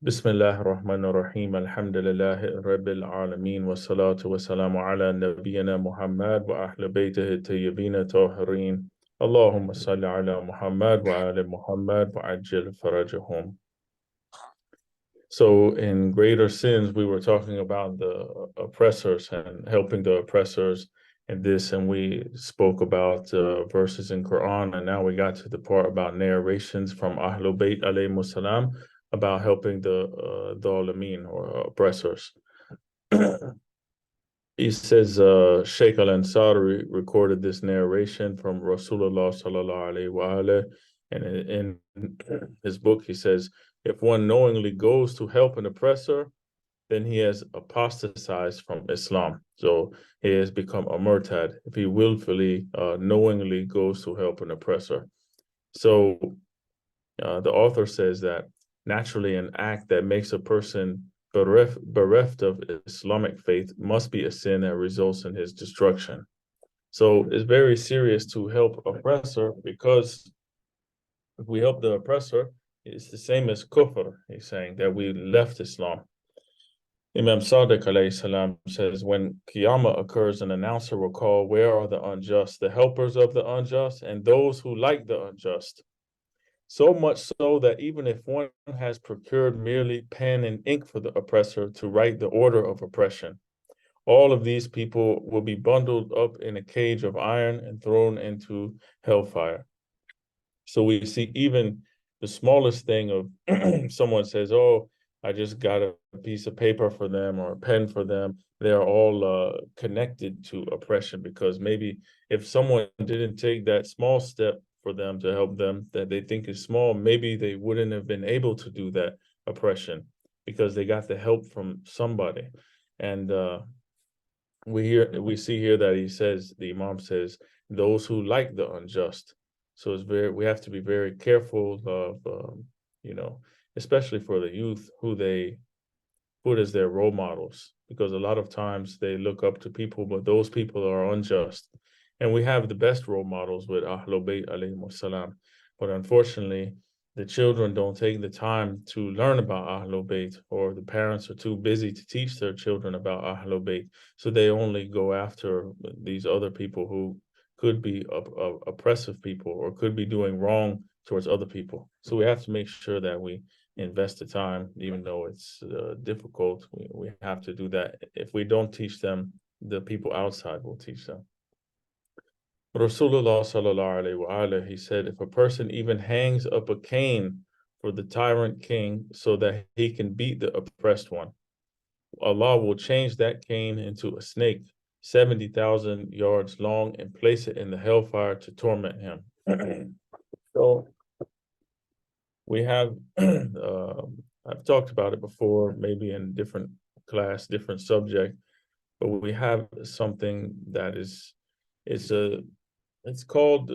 بسم الله الرحمن الرحيم الحمد لله رب العالمين والصلاة والسلام على نبينا محمد وأهل بيته الطيبين الطاهرين اللهم صل على محمد وآل محمد وعجل فرجهم. So in greater sins, we were talking about the oppressors and helping the oppressors and this, and we spoke about verses in Quran, and now we got to the part about narrations from Ahlul Bayt alayhi salam about helping the Dhalimeen or oppressors. He says Sheikh al-Ansari recorded this narration from Rasulullah sallallahu alaihi wasallam, and in his book he says, if one knowingly goes to help an oppressor, then he has apostatized from Islam. So he has become a murtad if he willfully, knowingly goes to help an oppressor. So the author says that naturally an act that makes a person bereft of Islamic faith must be a sin that results in his destruction. So it's very serious to help oppressor, because if we help the oppressor, it's the same as kufr. He's saying that we left Islam. Imam Sadiq alayhi salam says, when Qiyamah occurs, an announcer will call, where are the unjust, the helpers of the unjust, and those who like the unjust? So much so that even if one has procured merely pen and ink for the oppressor to write the order of oppression, all of these people will be bundled up in a cage of iron and thrown into hellfire. So we see even the smallest thing of someone says, oh, I just got a piece of paper for them or a pen for them. They are all connected to oppression, because maybe if someone didn't take that small step for them to help them that they think is small, maybe they wouldn't have been able to do that oppression because they got the help from somebody. And we see here that he says, the Imam says, those who like the unjust. So we have to be very careful of you know, especially for the youth, who they put as their role models, because a lot of times they look up to people, but those people are unjust. And we have the best role models with Ahlul Bayt alayhi salam, but unfortunately the children don't take the time to learn about Ahlul Bayt, or the parents are too busy to teach their children about Ahlul Bayt, so they only go after these other people who could be oppressive people or could be doing wrong towards other people. So we have to make sure that we invest the time, even though it's difficult. We have to do that. If we don't teach them, the people outside will teach them. Rasulullah sallallahu alaihi wasallam, he said, if a person even hangs up a cane for the tyrant king so that he can beat the oppressed one, Allah will change that cane into a snake 70,000 yards long and place it in the hellfire to torment him. So we have, I've talked about it before, maybe in different class, different subject, but we have something that it's called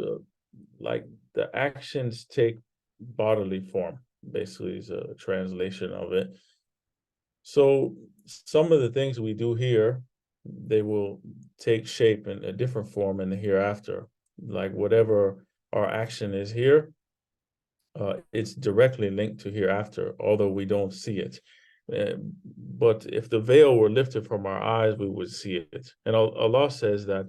like the actions take bodily form, basically is a translation of it. So some of the things we do here, they will take shape in a different form in the hereafter. Like whatever our action is here, it's directly linked to hereafter, although we don't see it. But if the veil were lifted from our eyes, we would see it. And Allah says that,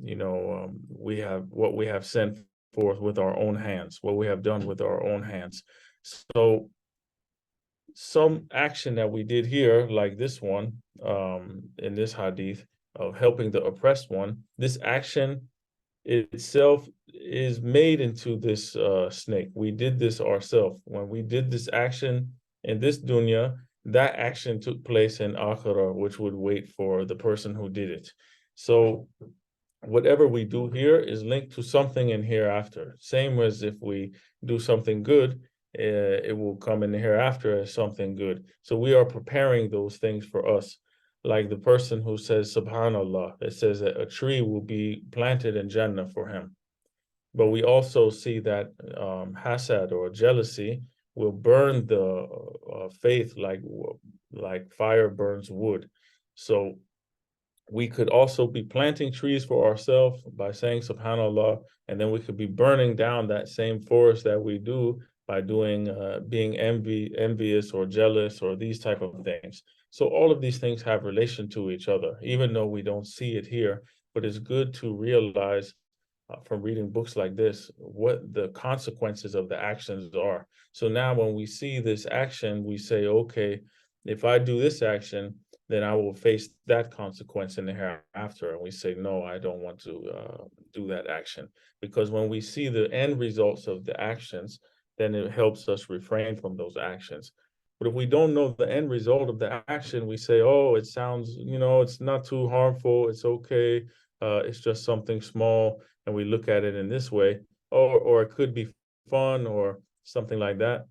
we have what we have sent forth with our own hands, what we have done with our own hands. So some action that we did here, like this one, in this hadith of helping the oppressed one, this action itself is made into this snake. We did this ourselves. When we did this action in this dunya, that action took place in akhirah, which would wait for the person who did it. So whatever we do here is linked to something in hereafter. Same as if we do something good, it will come in hereafter as something good. So we are preparing those things for us. Like the person who says Subhanallah, it says that a tree will be planted in Jannah for him. But we also see that hasad or jealousy will burn the faith like fire burns wood. So we could also be planting trees for ourselves by saying subhanallah, and then we could be burning down that same forest that we do by doing being envious or jealous or these type of things. So all of these things have relation to each other, even though we don't see it here. But it's good to realize from reading books like this what the consequences of the actions are. So now when we see this action, we say, okay, if I do this action, then I will face that consequence in the hereafter. And we say, no, I don't want to do that action. Because when we see the end results of the actions, then it helps us refrain from those actions. But if we don't know the end result of the action, we say, oh, it sounds, it's not too harmful. It's okay. It's just something small. And we look at it in this way, or it could be fun or something like that.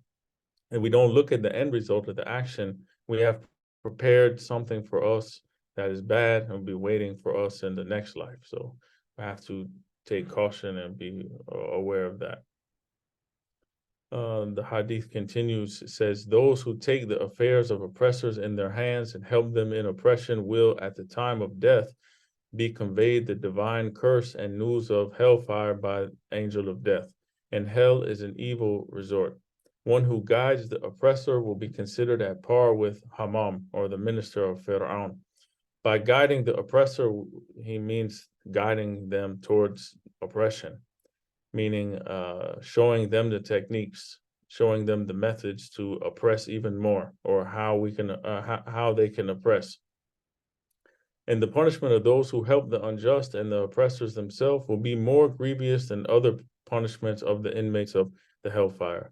And we don't look at the end result of the action. We have prepared something for us that is bad and will be waiting for us in the next life. So we have to take caution and be aware of that. The hadith continues, it says, those who take the affairs of oppressors in their hands and help them in oppression will, at the time of death, be conveyed the divine curse and news of hellfire by angel of death. And hell is an evil resort. One who guides the oppressor will be considered at par with Hammam, or the minister of Fir'aun. By guiding the oppressor, he means guiding them towards oppression, meaning showing them the techniques, showing them the methods to oppress even more, or how they can oppress. And the punishment of those who help the unjust and the oppressors themselves will be more grievous than other punishments of the inmates of the hellfire.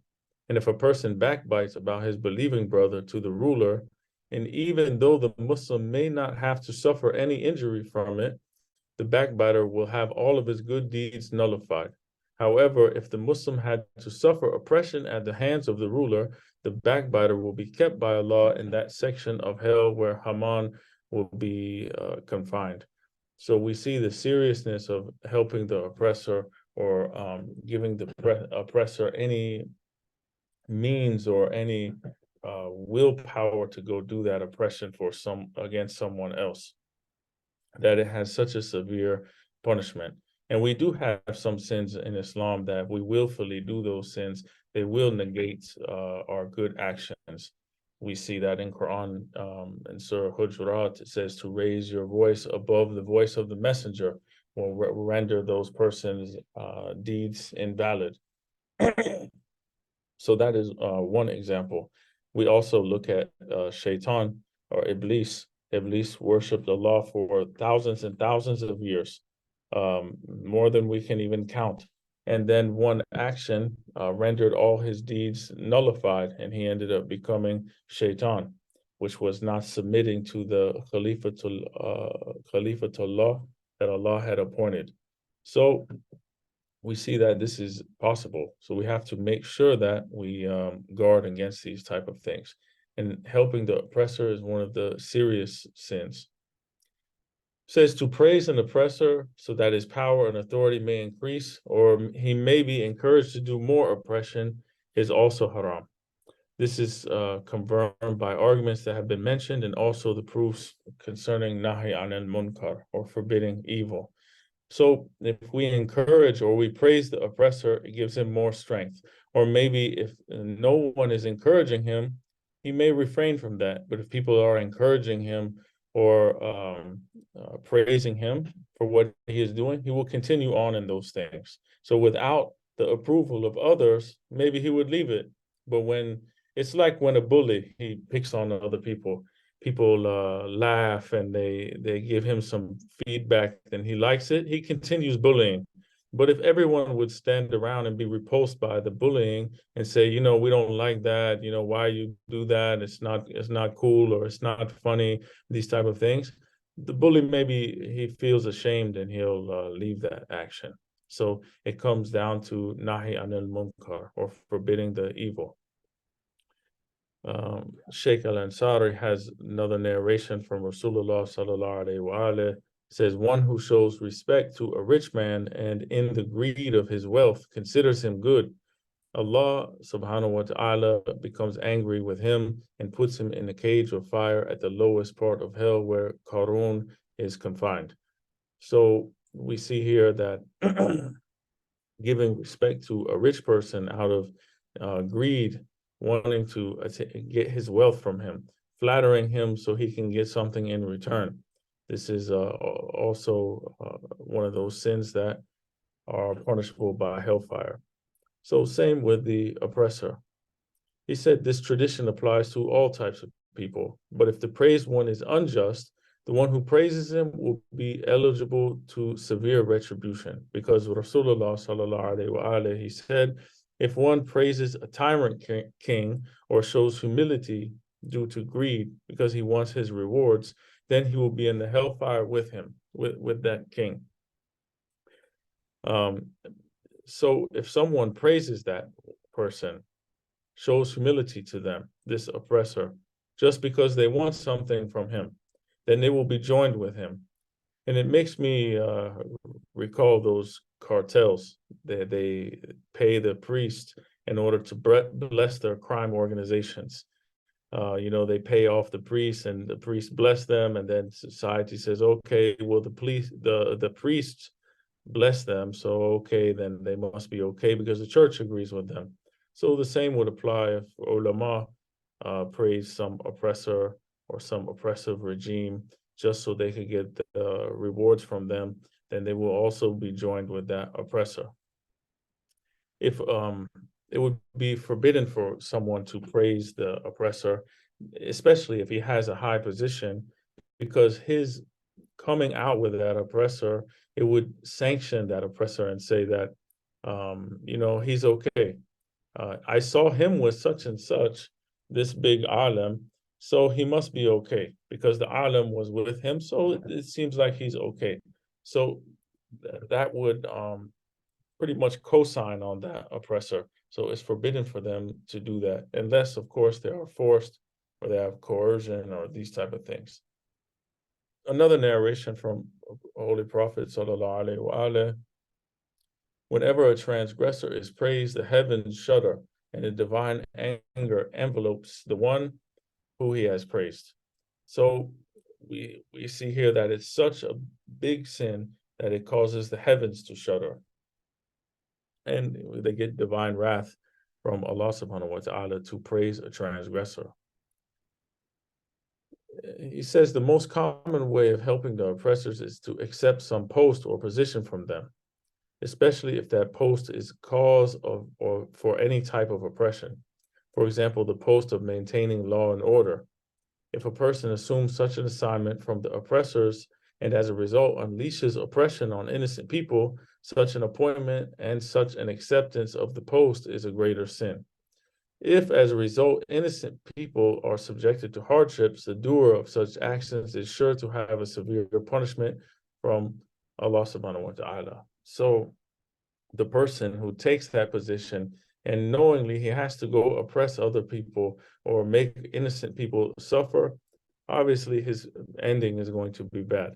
And if a person backbites about his believing brother to the ruler, and even though the Muslim may not have to suffer any injury from it, the backbiter will have all of his good deeds nullified. However, if the Muslim had to suffer oppression at the hands of the ruler, the backbiter will be kept by Allah in that section of hell where Haman will be confined. So we see the seriousness of helping the oppressor, or giving the oppressor any means or any willpower to go do that oppression against someone else, that it has such a severe punishment. And we do have some sins in Islam that we willfully do those sins, they will negate our good actions. We see that in Quran, in Surah Hujurat, it says to raise your voice above the voice of the messenger will render those persons' deeds invalid. So that is one example. We also look at Shaitan, or Iblis. Iblis worshipped Allah for thousands and thousands of years, more than we can even count. And then one action rendered all his deeds nullified, and he ended up becoming Shaitan, which was not submitting to the Khalifatullah that Allah had appointed. So we see that this is possible. So we have to make sure that we guard against these type of things. And helping the oppressor is one of the serious sins. It says to praise an oppressor so that his power and authority may increase, or he may be encouraged to do more oppression, is also haram. This is confirmed by arguments that have been mentioned, and also the proofs concerning nahi anil munkar, or forbidding evil. So if we encourage or we praise the oppressor, it gives him more strength. Or maybe if no one is encouraging him, he may refrain from that. But if people are encouraging him or praising him for what he is doing, he will continue on in those things. So without the approval of others, maybe he would leave it. But when it's like when a bully, he picks on other people, laugh and they give him some feedback and he likes it, he continues bullying. But if everyone would stand around and be repulsed by the bullying and say, we don't like that, why you do that, it's not cool, or it's not funny, these type of things, the bully, maybe he feels ashamed and he'll leave that action. So it comes down to nahi anil munkar, or forbidding the evil. Sheikh Al-Ansari has another narration from Rasulullah sallallahu alaihi wasallam. Says, one who shows respect to a rich man and in the greed of his wealth considers him good, Allah subhanahu wa ta'ala becomes angry with him and puts him in a cage of fire at the lowest part of hell where Qarun is confined. So we see here that giving respect to a rich person out of greed, wanting to get his wealth from him, flattering him so he can get something in return. This is also one of those sins that are punishable by hellfire. So same with the oppressor. He said this tradition applies to all types of people, but if the praised one is unjust, the one who praises him will be eligible to severe retribution, because Rasulullah sallallahu alaihi wasallam, he said, if one praises a tyrant king or shows humility due to greed because he wants his rewards, then he will be in the hellfire with him, with that king. So if someone praises that person, shows humility to them, this oppressor, just because they want something from him, then they will be joined with him. And it makes me recall those cartels that they pay the priest in order to bless their crime organizations. They pay off the priest, and the priest bless them, and then society says, okay, well, the priest bless them, so okay, then they must be okay because the church agrees with them. So the same would apply if ulama praise some oppressor or some oppressive regime just so they could get the rewards from them, then they will also be joined with that oppressor. If it would be forbidden for someone to praise the oppressor, especially if he has a high position, because his coming out with that oppressor, it would sanction that oppressor and say that, he's okay. I saw him with such and such, this big alim, so he must be okay because the alim was with him, so it seems like he's okay. So that would pretty much co-sign on that oppressor. So it's forbidden for them to do that, unless, of course, they are forced or they have coercion or these type of things. Another narration from Holy Prophet sallallahu alaihi wasallam: whenever a transgressor is praised, the heavens shudder, and the divine anger envelopes the one who he has praised. So we see here that it's such a big sin that it causes the heavens to shudder, and they get divine wrath from Allah subhanahu wa ta'ala to praise a transgressor. He says the most common way of helping the oppressors is to accept some post or position from them, especially if that post is cause of or for any type of oppression. For example, the post of maintaining law and order. If a person assumes such an assignment from the oppressors and as a result unleashes oppression on innocent people, such an appointment and such an acceptance of the post is a greater sin. If, as a result, innocent people are subjected to hardships, the doer of such actions is sure to have a severe punishment from Allah subhanahu wa ta'ala. So the person who takes that position and knowingly he has to go oppress other people or make innocent people suffer, obviously his ending is going to be bad,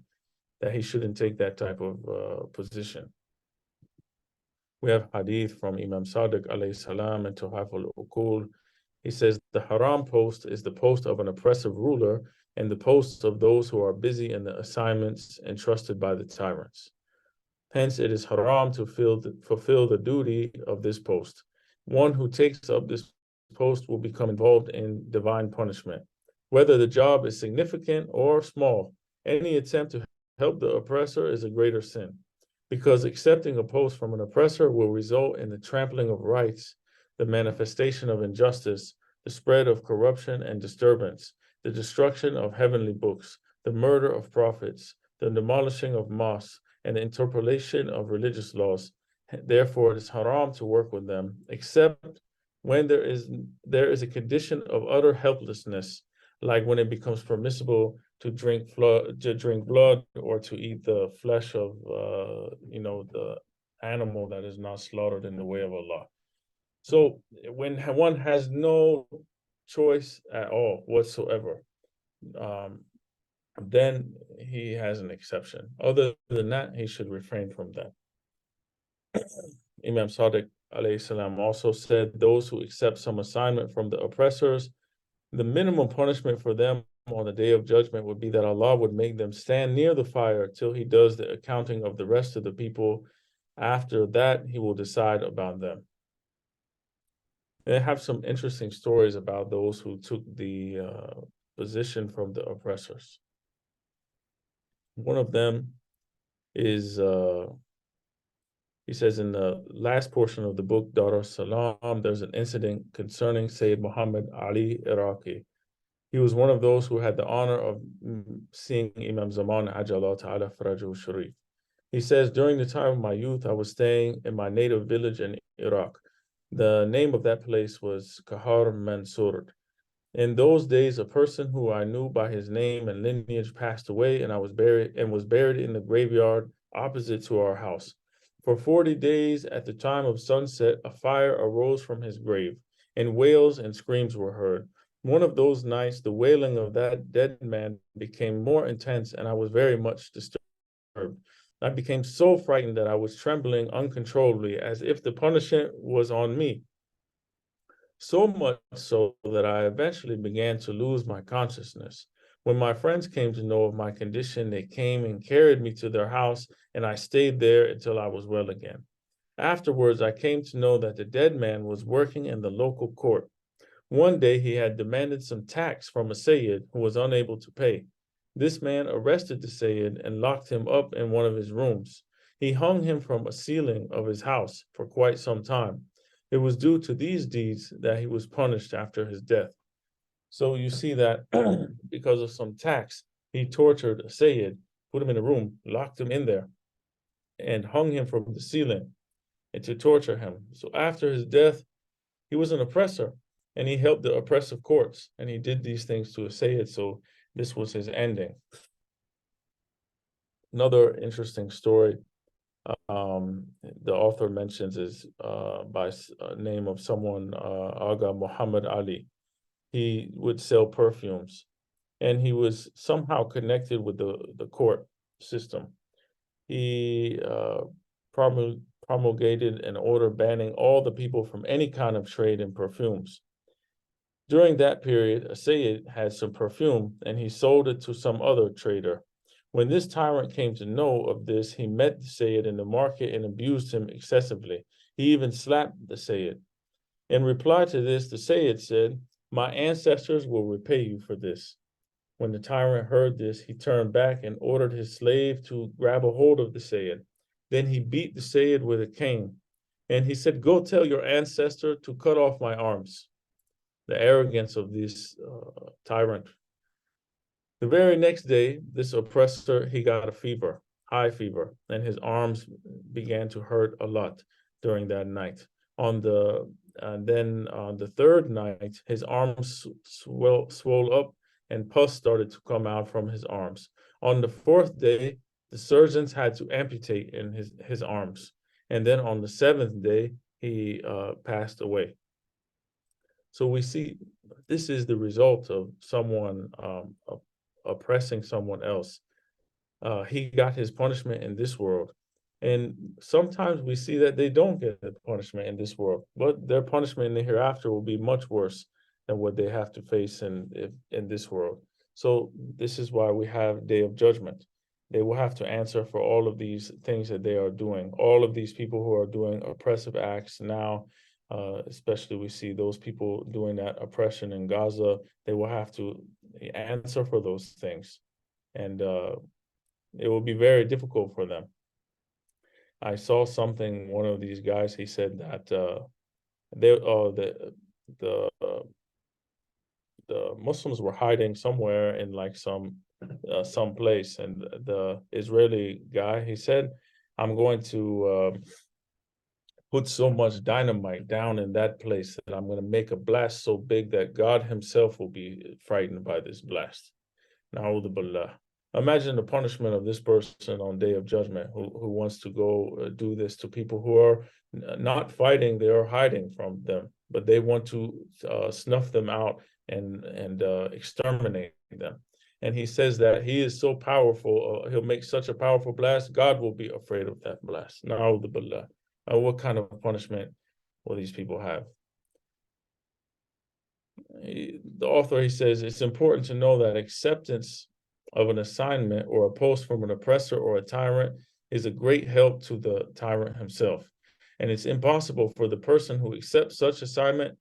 that he shouldn't take that type of position. We have hadith from Imam Sadiq alayhi salam and Tuhaf al-Uqul. He says, the haram post is the post of an oppressive ruler and the posts of those who are busy in the assignments entrusted by the tyrants. Hence, it is haram to fulfill the duty of this post. One who takes up this post will become involved in divine punishment. Whether the job is significant or small, any attempt to help the oppressor is a greater sin, because accepting a post from an oppressor will result in the trampling of rights, the manifestation of injustice, the spread of corruption and disturbance, the destruction of heavenly books, the murder of prophets, the demolishing of mosques, and the interpolation of religious laws. Therefore, it is haram to work with them, except when there is a condition of utter helplessness, like when it becomes permissible to drink blood or to eat the flesh of the animal that is not slaughtered in the way of Allah. So when one has no choice at all whatsoever, then he has an exception. Other than that, he should refrain from that. Imam Sadiq alayhi salam also said, those who accept some assignment from the oppressors, the minimum punishment for them on the day of judgment would be that Allah would make them stand near the fire till he does the accounting of the rest of the people. After that, he will decide about them. They have some interesting stories about those who took the position from the oppressors. One of them is, he says in the last portion of the book, Dar Salam, there's an incident concerning Sayyid Muhammad Ali Iraqi. He was one of those who had the honor of seeing Imam Zaman Ajallah Ta'ala Farajul Sharif. He says, during the time of my youth, I was staying in my native village in Iraq. The name of that place was Kahar Mansur. In those days, a person who I knew by his name and lineage passed away, and I was buried in the graveyard opposite to our house. For 40 days at the time of sunset, a fire arose from his grave, and wails and screams were heard. One of those nights, the wailing of that dead man became more intense, and I was very much disturbed. I became so frightened that I was trembling uncontrollably, as if the punishment was on me. So much so that I eventually began to lose my consciousness. When my friends came to know of my condition, they came and carried me to their house, and I stayed there until I was well again. Afterwards, I came to know that the dead man was working in the local court. One day, he had demanded some tax from a Sayyid who was unable to pay. This man arrested the Sayyid and locked him up in one of his rooms. He hung him from a ceiling of his house for quite some time. It was due to these deeds that he was punished after his death. So you see that because of some tax, he tortured a Sayyid, put him in a room, locked him in there, and hung him from the ceiling and to torture him. So after his death, he was an oppressor, and he helped the oppressive courts, and he did these things to a Sayyid. So this was his ending. Another interesting story the author mentions is by name of someone, Aga Muhammad Ali. He would sell perfumes, and he was somehow connected with the court system. He promulgated an order banning all the people from any kind of trade in perfumes. During that period, a Sayyid had some perfume, and he sold it to some other trader. When this tyrant came to know of this, he met the Sayyid in the market and abused him excessively. He even slapped the Sayyid. In reply to this, the Sayyid said, "My ancestors will repay you for this." When the tyrant heard this, he turned back and ordered his slave to grab a hold of the Sayyid. Then he beat the Sayyid with a cane, and he said, "Go tell your ancestor to cut off my arms." The arrogance of this tyrant. The very next day, this oppressor, he got a fever, high fever, and his arms began to hurt a lot during that night. Then on the third night, his arms swelled up, and pus started to come out from his arms. On the fourth day, the surgeons had to amputate in his arms. And then on the seventh day, he passed away. So we see this is the result of someone oppressing someone else. He got his punishment in this world. And sometimes we see that they don't get the punishment in this world, but their punishment in the hereafter will be much worse than what they have to face in this world. So this is why we have Day of Judgment. They will have to answer for all of these things that they are doing. All of these people who are doing oppressive acts now, especially we see those people doing that oppression in Gaza, they will have to answer for those things. And it will be very difficult for them. I saw something, one of these guys, he said that the the Muslims were hiding somewhere in like some place, and the Israeli guy, he said, "I'm going to put so much dynamite down in that place that I'm going to make a blast so big that God himself will be frightened by this blast." Na'udhu billah. Imagine the punishment of this person on Day of Judgment who wants to go do this to people who are not fighting, they are hiding from them, but they want to snuff them out and exterminate them. And he says that he is so powerful, he'll make such a powerful blast, God will be afraid of that blast. Na'udhu billah. What kind of punishment will these people have? The author, he says, it's important to know that acceptance of an assignment or a post from an oppressor or a tyrant is a great help to the tyrant himself. And it's impossible for the person who accepts such assignment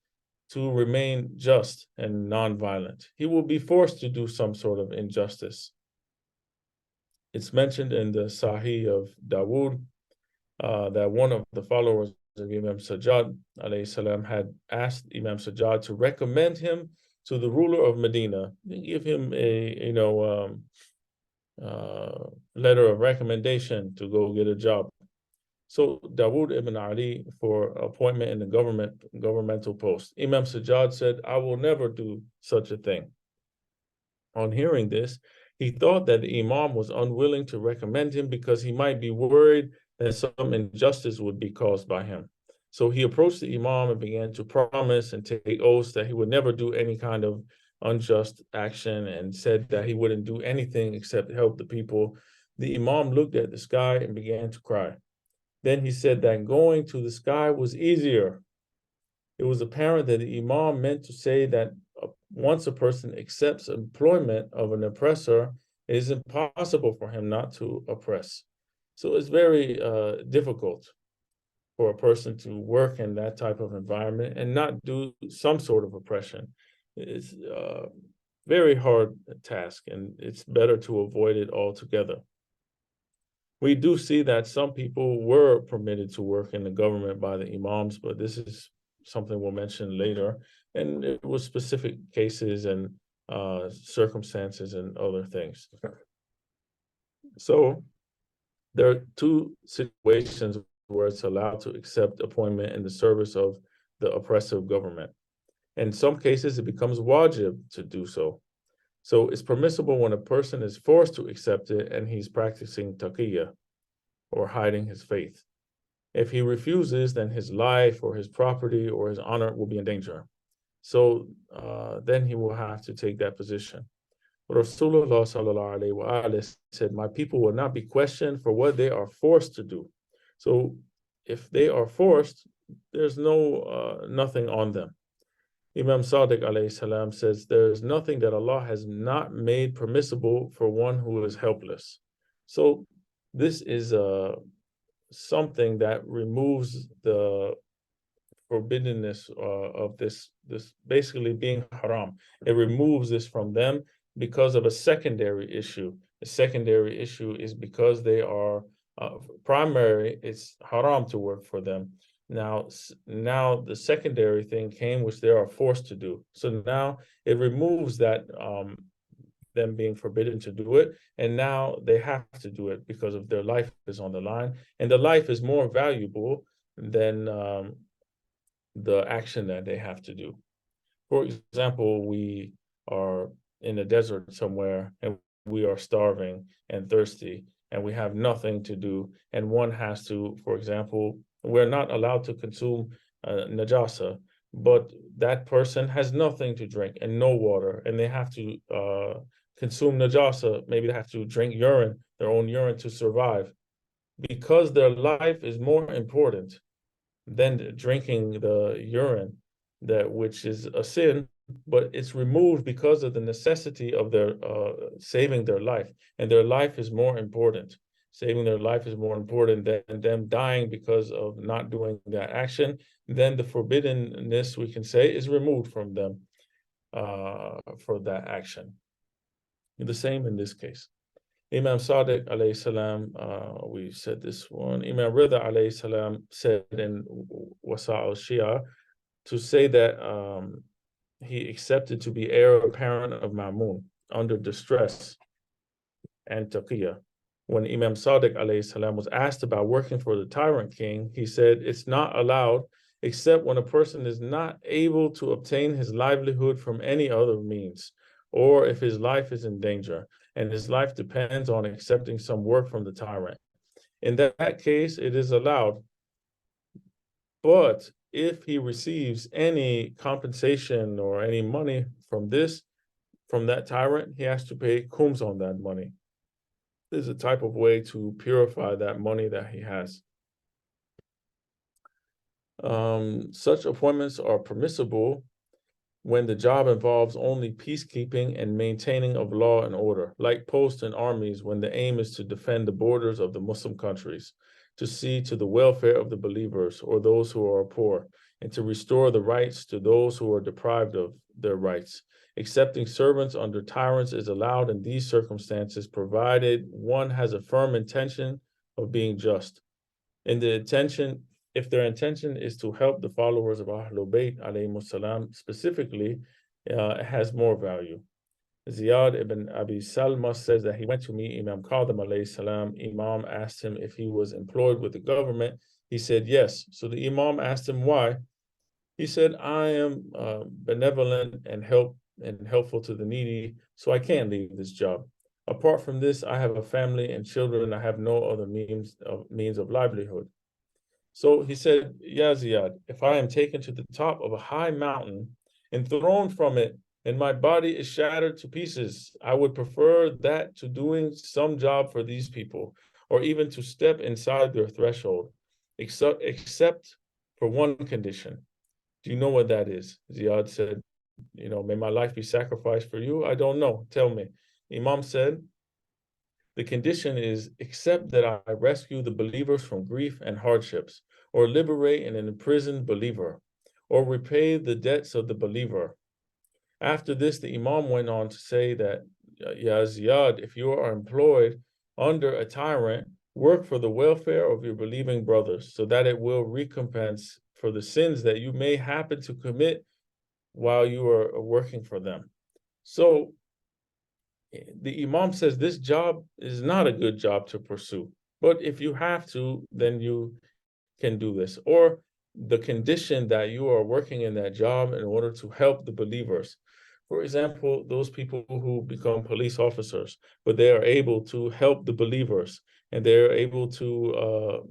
to remain just and non-violent. He will be forced to do some sort of injustice. It's mentioned in the Sahih of Dawood that one of the followers of Imam Sajjad alayhi salam had asked Imam Sajjad to recommend him to the ruler of Medina, give him a letter of recommendation to go get a job. So Dawood ibn Ali for appointment in the governmental post. Imam Sajjad said, "I will never do such a thing." On hearing this, he thought that the Imam was unwilling to recommend him because he might be worried that some injustice would be caused by him. So he approached the Imam and began to promise and take oaths that he would never do any kind of unjust action, and said that he wouldn't do anything except help the people. The Imam looked at the sky and began to cry. Then he said that going to the sky was easier. It was apparent that the Imam meant to say that once a person accepts employment of an oppressor, it is impossible for him not to oppress. So it's very difficult for a person to work in that type of environment and not do some sort of oppression. It's a very hard task, and it's better to avoid it altogether. We do see that some people were permitted to work in the government by the imams, but this is something we'll mention later. And it was specific cases and circumstances and other things. So there are two situations where it's allowed to accept appointment in the service of the oppressive government. In some cases, it becomes wajib to do so. So it's permissible when a person is forced to accept it and he's practicing taqiyya, or hiding his faith. If he refuses, then his life or his property or his honor will be in danger. So then he will have to take that position. Rasulullah sallallahu alaihi wasallam said, "My people will not be questioned for what they are forced to do." So if they are forced, there's nothing on them. Imam Sadiq alayhi salam says, "There is nothing that Allah has not made permissible for one who is helpless." So this is something that removes the forbiddenness of this basically being haram. It removes this from them because of a secondary issue. The secondary issue is because they are primary, it's haram to work for them. Now the secondary thing came, which they are forced to do. So now it removes that them being forbidden to do it, and now they have to do it because of their life is on the line, and the life is more valuable than the action that they have to do. For example, we are in a desert somewhere and we are starving and thirsty and we have nothing to do, and one has to, for example, we're not allowed to consume najasa, but that person has nothing to drink and no water, and they have to consume najasa. Maybe they have to drink urine, their own urine, to survive, because their life is more important than drinking the urine, that which is a sin, but it's removed because of the necessity of their saving their life, and their life is more important. Saving their life is more important than them dying because of not doing that action. Then the forbiddenness, we can say, is removed from them for that action. The same in this case. Imam Sadiq alayhi salam, we said this one. Imam Rida alayhi salam said in Wasa al-Shia to say that he accepted to be heir apparent of Ma'mun under distress and taqiyya. When Imam Sadiq alayhi salam was asked about working for the tyrant king, he said, "It's not allowed except when a person is not able to obtain his livelihood from any other means, or if his life is in danger, and his life depends on accepting some work from the tyrant. In that case, it is allowed. But if he receives any compensation or any money from that tyrant, he has to pay khums on that money." This is a type of way to purify that money that he has. Such appointments are permissible when the job involves only peacekeeping and maintaining of law and order, like posts and armies, when the aim is to defend the borders of the Muslim countries, to see to the welfare of the believers or those who are poor. and to restore the rights to those who are deprived of their rights. Accepting servants under tyrants is allowed in these circumstances, provided one has a firm intention of being just. If their intention is to help the followers of Ahlul Bayt alayhimus salam specifically, it has more value. Ziyad ibn Abi Salma says that he went to meet Imam Qadim alayhi salam. Imam asked him if he was employed with the government. He said yes. So the Imam asked him why. He said, I am benevolent and helpful to the needy, so I can't leave this job. Apart from this, I have a family and children. I have no other means of livelihood. So he said, Ya Ziyad, if I am taken to the top of a high mountain and thrown from it, and my body is shattered to pieces, I would prefer that to doing some job for these people, or even to step inside their threshold, except for one condition. Do you know what that is? Ziyad said, may my life be sacrificed for you? I don't know. Tell me. Imam said, the condition is, except that I rescue the believers from grief and hardships, or liberate an imprisoned believer, or repay the debts of the believer. After this, the Imam went on to say that, Ya Ziyad, if you are employed under a tyrant, work for the welfare of your believing brothers, so that it will recompense for the sins that you may happen to commit while you are working for them. So the Imam says this job is not a good job to pursue, but if you have to, then you can do this. Or the condition that you are working in that job in order to help the believers. For example, those people who become police officers, but they are able to help the believers, and they're able to,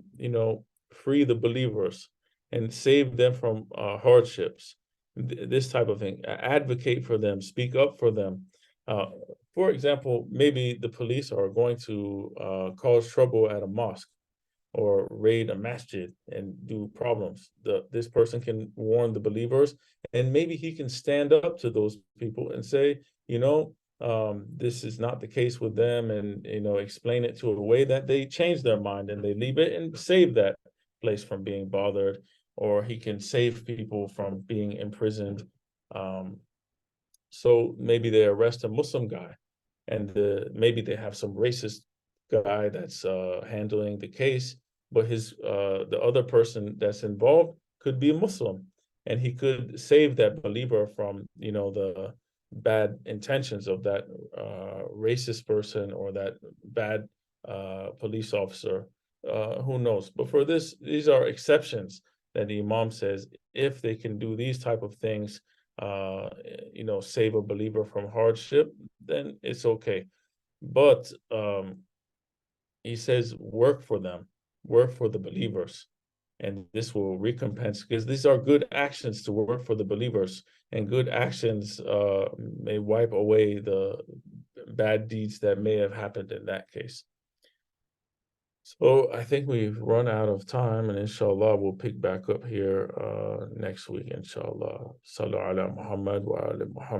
free the believers and save them from hardships. This type of thing. Advocate for them, speak up for them. For example, maybe the police are going to cause trouble at a mosque or raid a masjid and do problems. This person can warn the believers, and maybe he can stand up to those people and say, this is not the case with them, and explain it to a way that they change their mind and they leave it and save that place from being bothered, or he can save people from being imprisoned. So maybe they arrest a Muslim guy, and maybe they have some racist guy that's handling the case, but the other person that's involved could be a Muslim, and he could save that believer from the bad intentions of that racist person or that bad police officer. Who knows? But for these are exceptions that the Imam says, if they can do these type of things, save a believer from hardship, then it's okay. But he says, work for them, work for the believers, and this will recompense, because these are good actions to work for the believers, and good actions may wipe away the bad deeds that may have happened in that case. So I think we've run out of time, and inshallah we'll pick back up here next week, inshallah. Sallu ala Muhammad wa ala Muhammad.